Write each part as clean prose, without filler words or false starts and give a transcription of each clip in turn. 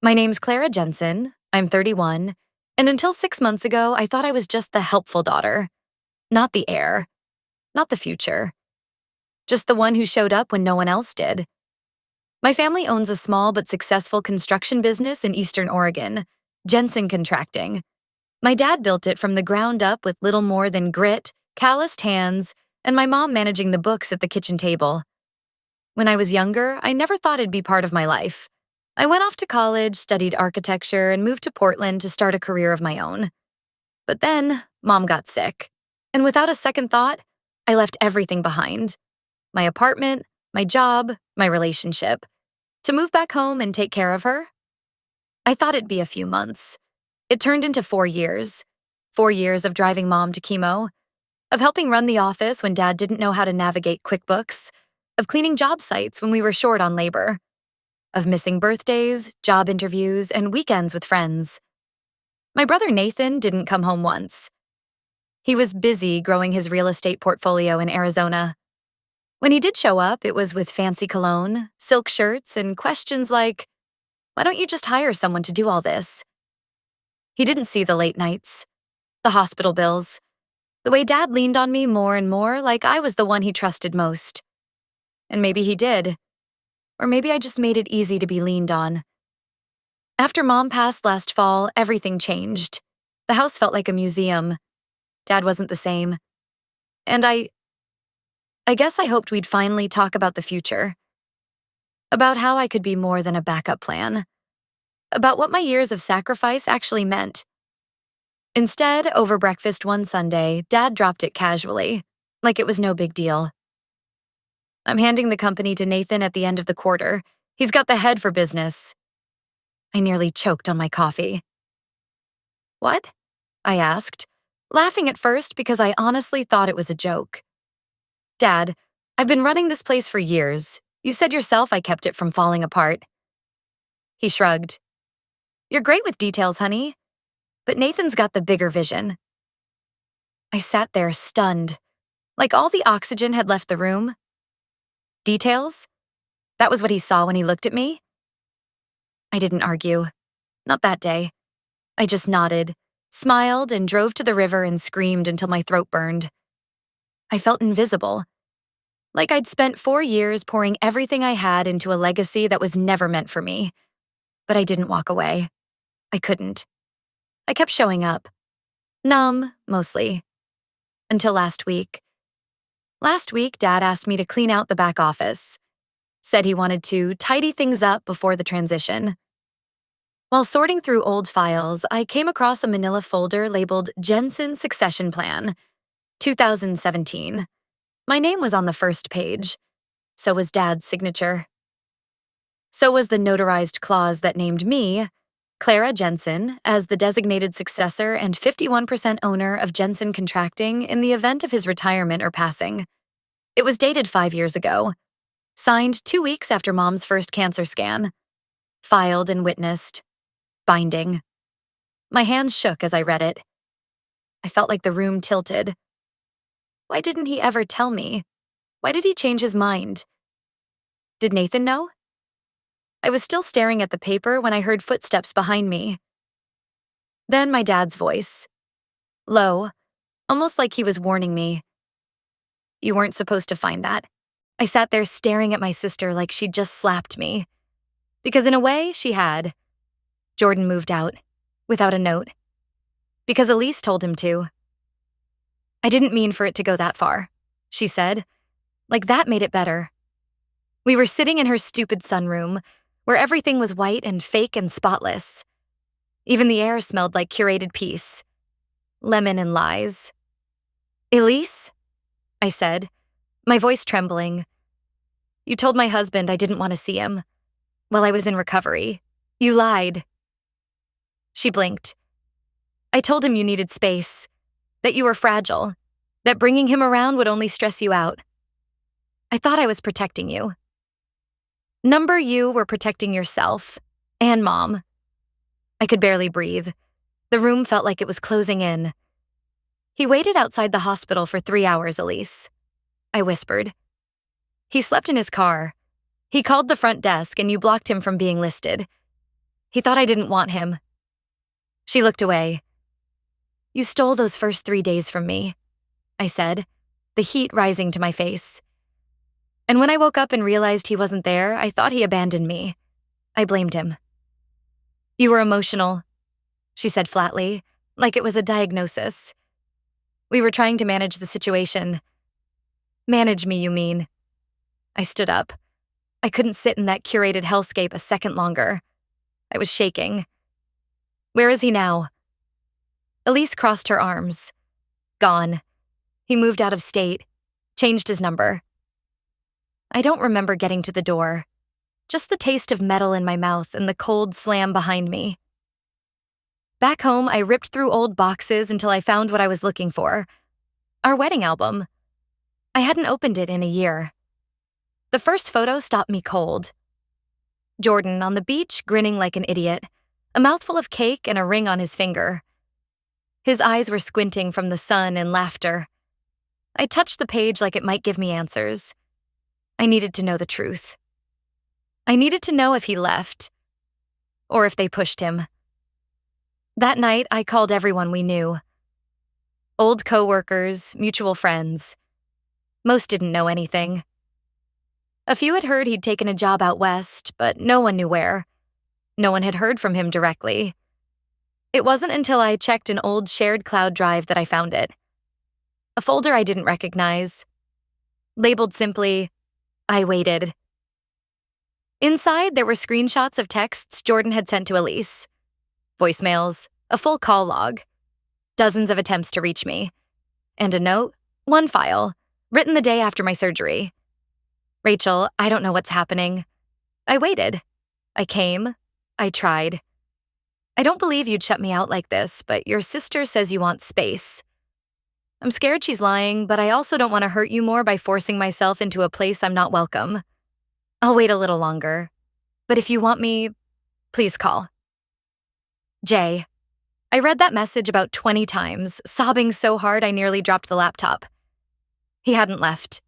My name's Clara Jensen. I'm 31, and until 6 months ago, I thought I was just the helpful daughter. Not the heir, not the future. Just the one who showed up when no one else did. My family owns a small but successful construction business in Eastern Oregon, Jensen Contracting. My dad built it from the ground up with little more than grit, calloused hands, and my mom managing the books at the kitchen table. When I was younger, I never thought it'd be part of my life. I went off to college, studied architecture, and moved to Portland to start a career of my own. But then, Mom got sick. And without a second thought, I left everything behind. My apartment, my job, my relationship. To move back home and take care of her. I thought it'd be a few months. It turned into 4 years. 4 years of driving Mom to chemo, of helping run the office when Dad didn't know how to navigate QuickBooks, of cleaning job sites when we were short on labor, of missing birthdays, job interviews, and weekends with friends. My brother Nathan didn't come home once. He was busy growing his real estate portfolio in Arizona. When he did show up, it was with fancy cologne, silk shirts, and questions like, "Why don't you just hire someone to do all this?" He didn't see the late nights, the hospital bills, the way Dad leaned on me more and more like I was the one he trusted most. And maybe he did. Or maybe I just made it easy to be leaned on. After Mom passed last fall, everything changed. The house felt like a museum. Dad wasn't the same. And I guess I hoped we'd finally talk about the future. About how I could be more than a backup plan. About what my years of sacrifice actually meant. Instead, over breakfast one Sunday, Dad dropped it casually, like it was no big deal. "I'm handing the company to Nathan at the end of the quarter. He's got the head for business." I nearly choked on my coffee. "What?" I asked, laughing at first because I honestly thought it was a joke. "Dad, I've been running this place for years. You said yourself I kept it from falling apart." He shrugged. "You're great with details, honey. But Nathan's got the bigger vision." I sat there stunned, like all the oxygen had left the room. Details? That was what he saw when he looked at me? I didn't argue. Not that day. I just nodded, smiled, and drove to the river and screamed until my throat burned. I felt invisible. Like I'd spent 4 years pouring everything I had into a legacy that was never meant for me. But I didn't walk away. I couldn't. I kept showing up. Numb, mostly. Until last week. Last week, Dad asked me to clean out the back office. Said he wanted to tidy things up before the transition. While sorting through old files, I came across a manila folder labeled Jensen Succession Plan, 2017. My name was on the first page. So was Dad's signature. So was the notarized clause that named me, Clara Jensen, as the designated successor and 51% owner of Jensen Contracting in the event of his retirement or passing. It was dated 5 years ago. Signed 2 weeks after Mom's first cancer scan. Filed and witnessed. Binding. My hands shook as I read it. I felt like the room tilted. Why didn't he ever tell me? Why did he change his mind? Did Nathan know? I was still staring at the paper when I heard footsteps behind me. Then my dad's voice. Low, almost like he was warning me. "You weren't supposed to find that." I sat there staring at my sister like she'd just slapped me. Because in a way, she had. Jordan moved out, without a note. Because Elise told him to. "I didn't mean for it to go that far," she said. Like that made it better. We were sitting in her stupid sunroom, where everything was white and fake and spotless. Even the air smelled like curated peace. Lemon and lies. "Elise?" I said, my voice trembling. "You told my husband I didn't want to see him. While I was in recovery. You lied." She blinked. "I told him you needed space. That you were fragile. That bringing him around would only stress you out. I thought I was protecting you. Number you were protecting yourself. And Mom." I could barely breathe. The room felt like it was closing in. "He waited outside the hospital for 3 hours, Elise," I whispered. "He slept in his car. He called the front desk and you blocked him from being listed. He thought I didn't want him. She looked away. You stole those first 3 days from me, I said, the heat rising to my face. And when I woke up and realized he wasn't there, I thought he abandoned me. I blamed him. You were emotional, she said flatly, like it was a diagnosis. We were trying to manage the situation. Manage me, you mean? I stood up. I couldn't sit in that curated hellscape a second longer. I was shaking. Where is he now? Elise crossed her arms. Gone. He moved out of state, changed his number. I don't remember getting to the door, just the taste of metal in my mouth and the cold slam behind me. Back home, I ripped through old boxes until I found what I was looking for. Our wedding album. I hadn't opened it in a year. The first photo stopped me cold. Jordan on the beach, grinning like an idiot, a mouthful of cake and a ring on his finger. His eyes were squinting from the sun and laughter. I touched the page like it might give me answers. I needed to know the truth. I needed to know if he left, or if they pushed him. That night, I called everyone we knew. Old coworkers, mutual friends. Most didn't know anything. A few had heard he'd taken a job out west, but no one knew where. No one had heard from him directly. It wasn't until I checked an old shared cloud drive that I found it. A folder I didn't recognize. Labeled simply, I waited. Inside, there were screenshots of texts Jordan had sent to Elise. Voicemails, a full call log. Dozens of attempts to reach me. And a note, one file, written the day after my surgery. Rachel, I don't know what's happening. I waited. I came. I tried. I don't believe you'd shut me out like this, but your sister says you want space. I'm scared she's lying, but I also don't want to hurt you more by forcing myself into a place I'm not welcome. I'll wait a little longer. But if you want me, please call. Jay. I read that message about 20 times, sobbing so hard I nearly dropped the laptop. He hadn't left.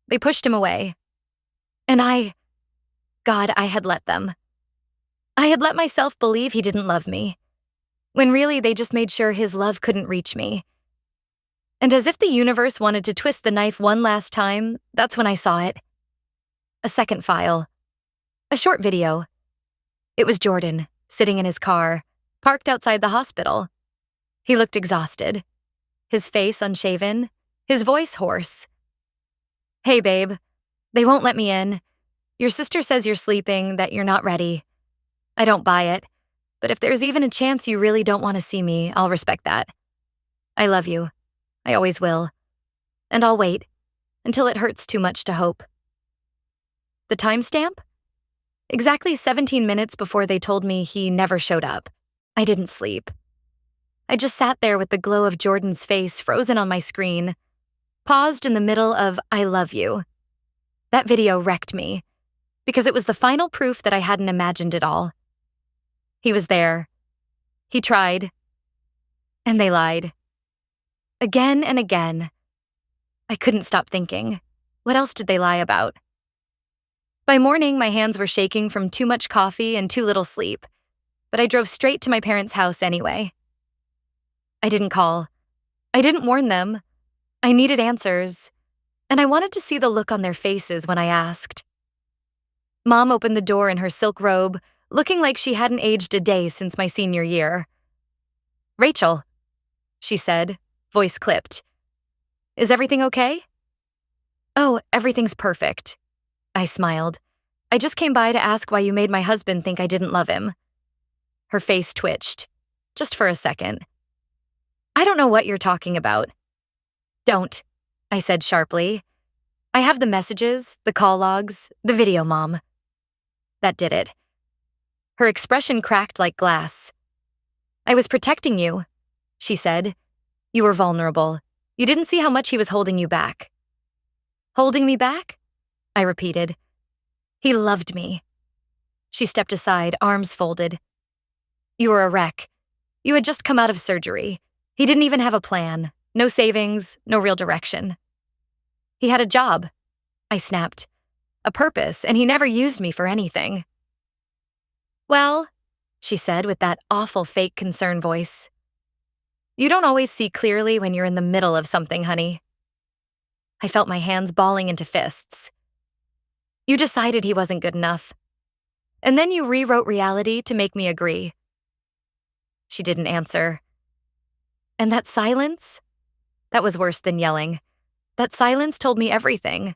They pushed him away. And God, I had let them. I had let myself believe he didn't love me, when really they just made sure his love couldn't reach me. And as if the universe wanted to twist the knife one last time, that's when I saw it. A second file. A short video. It was Jordan, sitting in his car, parked outside the hospital. He looked exhausted. His face unshaven, his voice hoarse. Hey, babe. They won't let me in. Your sister says you're sleeping, that you're not ready. I don't buy it, but if there's even a chance you really don't want to see me, I'll respect that. I love you. I always will. And I'll wait, until it hurts too much to hope. The timestamp? Exactly 17 minutes before they told me he never showed up. I didn't sleep. I just sat there with the glow of Jordan's face frozen on my screen, paused in the middle of I love you. That video wrecked me, because it was the final proof that I hadn't imagined it all. He was there. He tried. And they lied. Again and again. I couldn't stop thinking. What else did they lie about? By morning, my hands were shaking from too much coffee and too little sleep, but I drove straight to my parents' house anyway. I didn't call. I didn't warn them. I needed answers, and I wanted to see the look on their faces when I asked. Mom opened the door in her silk robe, looking like she hadn't aged a day since my senior year. Rachel, she said, voice clipped. Is everything okay? Oh, everything's perfect. I smiled. I just came by to ask why you made my husband think I didn't love him. Her face twitched, just for a second. I don't know what you're talking about. Don't, I said sharply. I have the messages, the call logs, the video, Mom. That did it. Her expression cracked like glass. I was protecting you, she said. You were vulnerable. You didn't see how much he was holding you back. Holding me back? I repeated. He loved me. She stepped aside, arms folded. You were a wreck. You had just come out of surgery. He didn't even have a plan. No savings, no real direction. He had a job, I snapped. A purpose, and he never used me for anything. Well, she said with that awful fake concern voice. You don't always see clearly when you're in the middle of something, honey. I felt my hands balling into fists. You decided he wasn't good enough. And then you rewrote reality to make me agree. She didn't answer. And that silence? That was worse than yelling. That silence told me everything.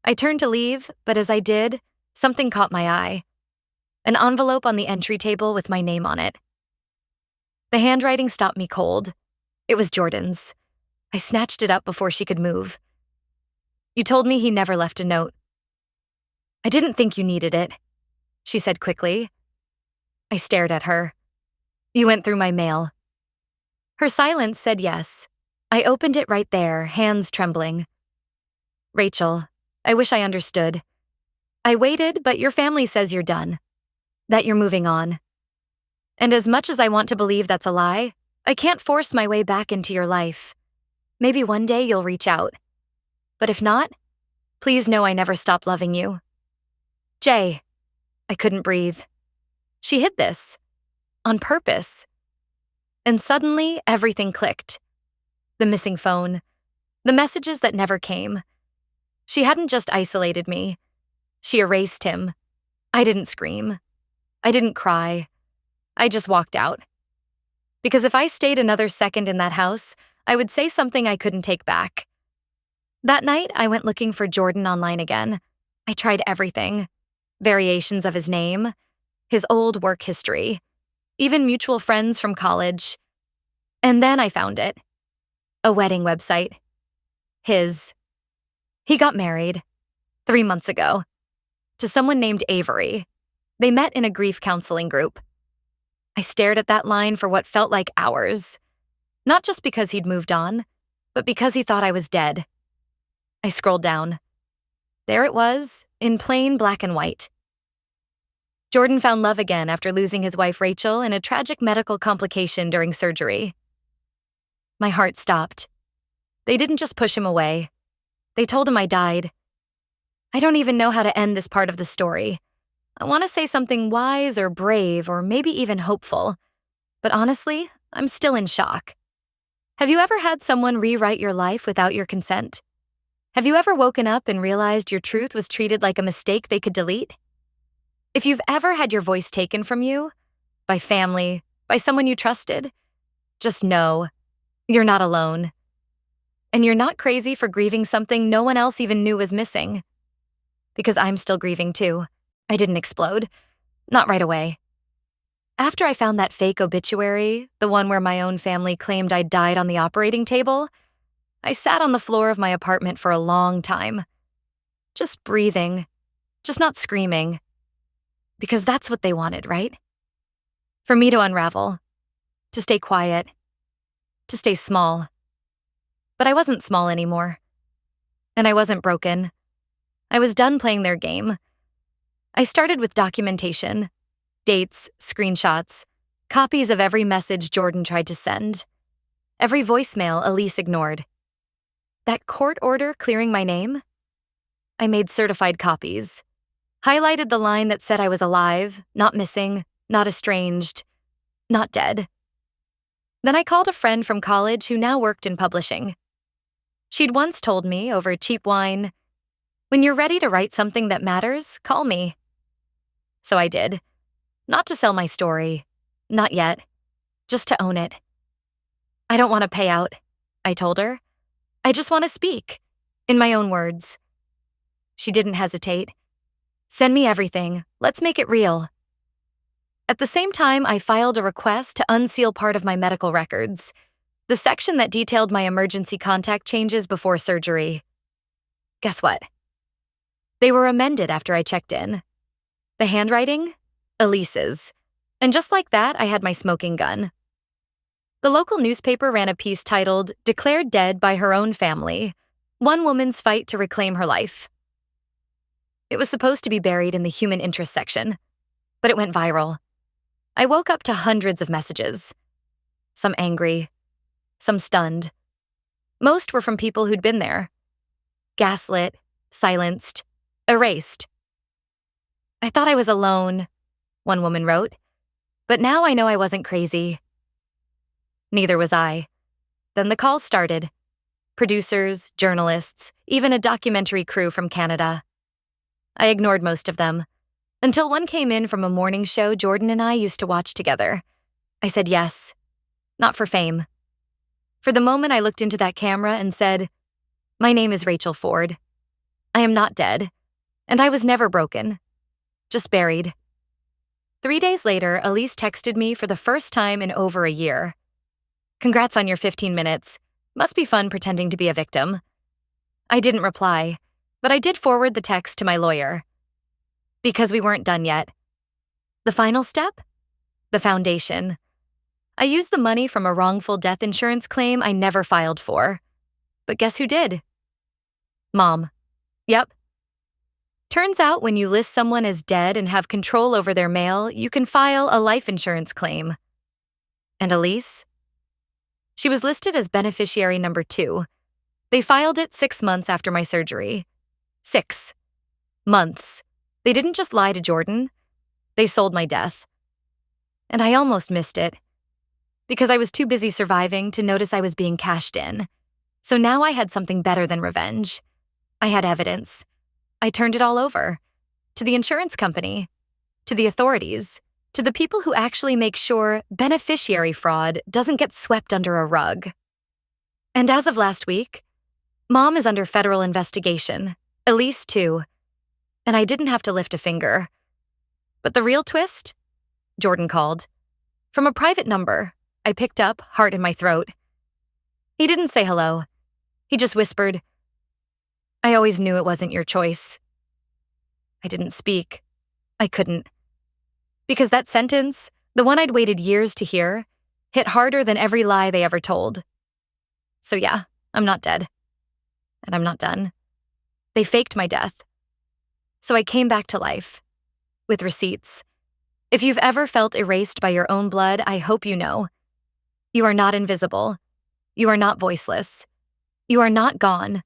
I turned to leave, but as I did, something caught my eye. An envelope on the entry table with my name on it. The handwriting stopped me cold. It was Jordan's. I snatched it up before she could move. You told me he never left a note. I didn't think you needed it, she said quickly. I stared at her. You went through my mail. Her silence said yes. I opened it right there, hands trembling. Rachel, I wish I understood. I waited, but your family says you're done. That you're moving on. And as much as I want to believe that's a lie, I can't force my way back into your life. Maybe one day you'll reach out. But if not, please know I never stopped loving you. Jay. I couldn't breathe. She hid this. On purpose. And suddenly, everything clicked. The missing phone. The messages that never came. She hadn't just isolated me. She erased him. I didn't scream. I didn't cry. I just walked out. Because if I stayed another second in that house, I would say something I couldn't take back. That night, I went looking for Jordan online again. I tried everything. Variations of his name, his old work history, even mutual friends from college. And then I found it. A wedding website. His. He got married 3 months ago to someone named Avery. They met in a grief counseling group. I stared at that line for what felt like hours. Not just because he'd moved on, but because he thought I was dead. I scrolled down. There it was, in plain black and white. Jordan found love again after losing his wife Rachel in a tragic medical complication during surgery. My heart stopped. They didn't just push him away. They told him I died. I don't even know how to end this part of the story. I want to say something wise or brave or maybe even hopeful. But honestly, I'm still in shock. Have you ever had someone rewrite your life without your consent? Have you ever woken up and realized your truth was treated like a mistake they could delete? If you've ever had your voice taken from you, by family, by someone you trusted, just know you're not alone. And you're not crazy for grieving something no one else even knew was missing. Because I'm still grieving too. I didn't explode. Not right away. After I found that fake obituary, the one where my own family claimed I'd died on the operating table, I sat on the floor of my apartment for a long time. Just breathing. Just not screaming. Because that's what they wanted, right? For me to unravel. To stay quiet. To stay small. But I wasn't small anymore. And I wasn't broken. I was done playing their game. I started with documentation. Dates, screenshots, copies of every message Jordan tried to send. Every voicemail Elise ignored. That court order clearing my name? I made certified copies. Highlighted the line that said I was alive, not missing, not estranged, not dead. Then I called a friend from college who now worked in publishing. She'd once told me over cheap wine, "When you're ready to write something that matters, call me." So I did. Not to sell my story. Not yet. Just to own it. I don't want to pay out, I told her. I just want to speak. In my own words. She didn't hesitate. Send me everything. Let's make it real. At the same time, I filed a request to unseal part of my medical records, the section that detailed my emergency contact changes before surgery. Guess what? They were amended after I checked in. The handwriting? Elise's. And just like that, I had my smoking gun. The local newspaper ran a piece titled, "Declared Dead by Her Own Family. One Woman's Fight to Reclaim Her Life." It was supposed to be buried in the human interest section, but it went viral. I woke up to hundreds of messages. Some angry, some stunned. Most were from people who'd been there. Gaslit, silenced, erased. "I thought I was alone," one woman wrote. But now I know I wasn't crazy. Neither was I. Then the calls started. Producers, journalists, even a documentary crew from Canada. I ignored most of them, until one came in from a morning show Jordan and I used to watch together. I said yes, not for fame. For the moment, I looked into that camera and said, "My name is Rachel Ford. I am not dead, and I was never broken, just buried." 3 days later, Elise texted me for the first time in over a year. "Congrats on your 15 minutes. Must be fun pretending to be a victim." I didn't reply, but I did forward the text to my lawyer. Because we weren't done yet. The final step? The foundation. I used the money from a wrongful death insurance claim I never filed for. But guess who did? Mom. Yep. Turns out when you list someone as dead and have control over their mail, you can file a life insurance claim. And Elise? She was listed as beneficiary number 2. They filed it 6 months after my surgery. 6 months. They didn't just lie to Jordan. They sold my death. And I almost missed it, because I was too busy surviving to notice I was being cashed in. So now I had something better than revenge. I had evidence. I turned it all over. To the insurance company. To the authorities. To the people who actually make sure beneficiary fraud doesn't get swept under a rug. And as of last week, Mom is under federal investigation. Elise too. And I didn't have to lift a finger. But the real twist? Jordan called. From a private number, I picked up, heart in my throat. He didn't say hello. He just whispered, "I always knew it wasn't your choice." I didn't speak. I couldn't. Because that sentence, the one I'd waited years to hear, hit harder than every lie they ever told. So yeah, I'm not dead. And I'm not done. They faked my death. So I came back to life. With receipts. If you've ever felt erased by your own blood, I hope you know. You are not invisible. You are not voiceless. You are not gone.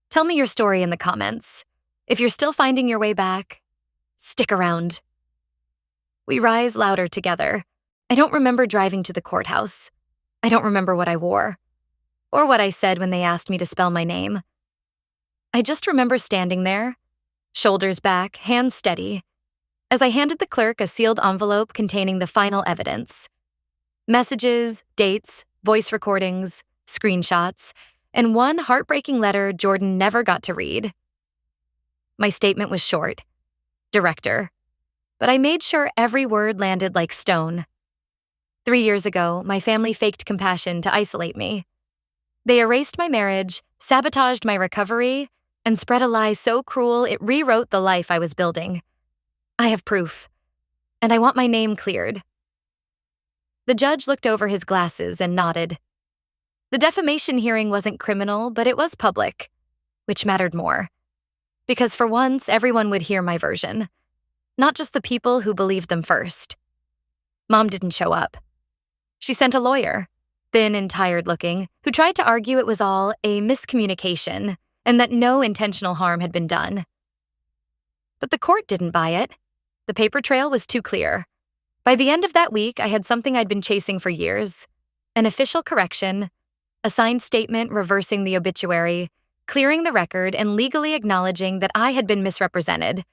Tell me your story in the comments. If you're still finding your way back, stick around. We rise louder together. I don't remember driving to the courthouse. I don't remember what I wore. Or what I said when they asked me to spell my name. I just remember standing there, shoulders back, hands steady, as I handed the clerk a sealed envelope containing the final evidence. Messages, dates, voice recordings, screenshots, and one heartbreaking letter Jordan never got to read. My statement was short. Director. But I made sure every word landed like stone. 3 years ago, my family faked compassion to isolate me. They erased my marriage, sabotaged my recovery, and spread a lie so cruel it rewrote the life I was building. I have proof, and I want my name cleared. The judge looked over his glasses and nodded. The defamation hearing wasn't criminal, but it was public, which mattered more. Because for once, everyone would hear my version, not just the people who believed them first. Mom didn't show up. She sent a lawyer, thin and tired-looking, who tried to argue it was all a miscommunication and that no intentional harm had been done. But the court didn't buy it. The paper trail was too clear. By the end of that week, I had something I'd been chasing for years. An official correction, a signed statement reversing the obituary, clearing the record, and legally acknowledging that I had been misrepresented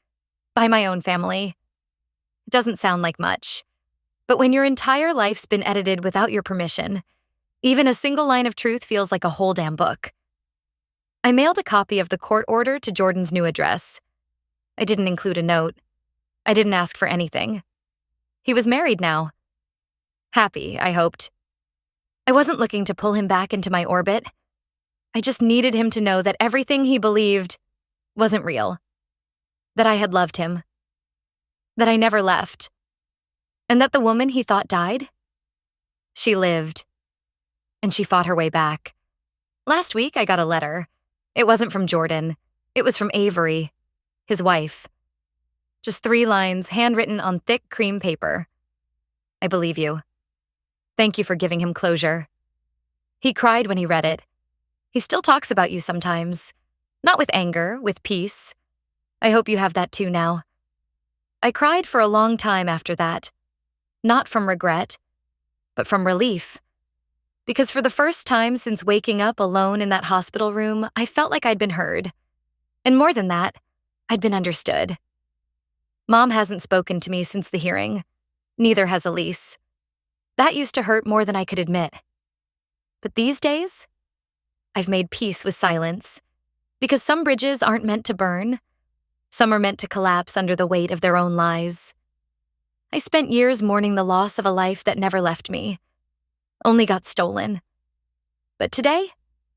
by my own family. It doesn't sound like much, but when your entire life's been edited without your permission, even a single line of truth feels like a whole damn book. I mailed a copy of the court order to Jordan's new address. I didn't include a note. I didn't ask for anything. He was married now. Happy, I hoped. I wasn't looking to pull him back into my orbit. I just needed him to know that everything he believed wasn't real. That I had loved him. That I never left. And that the woman he thought died? She lived. And she fought her way back. Last week, I got a letter. It wasn't from Jordan. It was from Avery, his wife. Just 3 lines, handwritten on thick cream paper. I believe you. Thank you for giving him closure. He cried when he read it. He still talks about you sometimes. Not with anger, with peace. I hope you have that too now. I cried for a long time after that. Not from regret, but from relief. Because for the first time since waking up alone in that hospital room, I felt like I'd been heard. And more than that, I'd been understood. Mom hasn't spoken to me since the hearing. Neither has Elise. That used to hurt more than I could admit. But these days, I've made peace with silence. Because some bridges aren't meant to burn. Some are meant to collapse under the weight of their own lies. I spent years mourning the loss of a life that never left me, only got stolen. But today,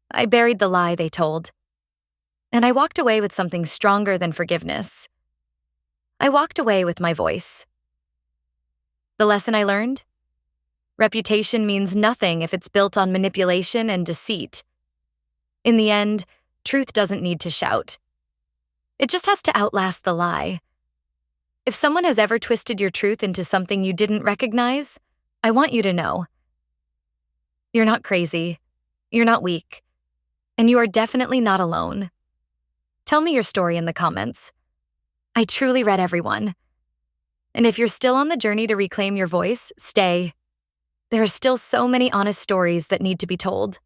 I buried the lie they told. And I walked away with something stronger than forgiveness. I walked away with my voice. The lesson I learned? Reputation means nothing if it's built on manipulation and deceit. In the end, truth doesn't need to shout. It just has to outlast the lie. If someone has ever twisted your truth into something you didn't recognize, I want you to know. You're not crazy. You're not weak. And you are definitely not alone. Tell me your story in the comments. I truly read everyone. And if you're still on the journey to reclaim your voice, stay. There are still so many honest stories that need to be told.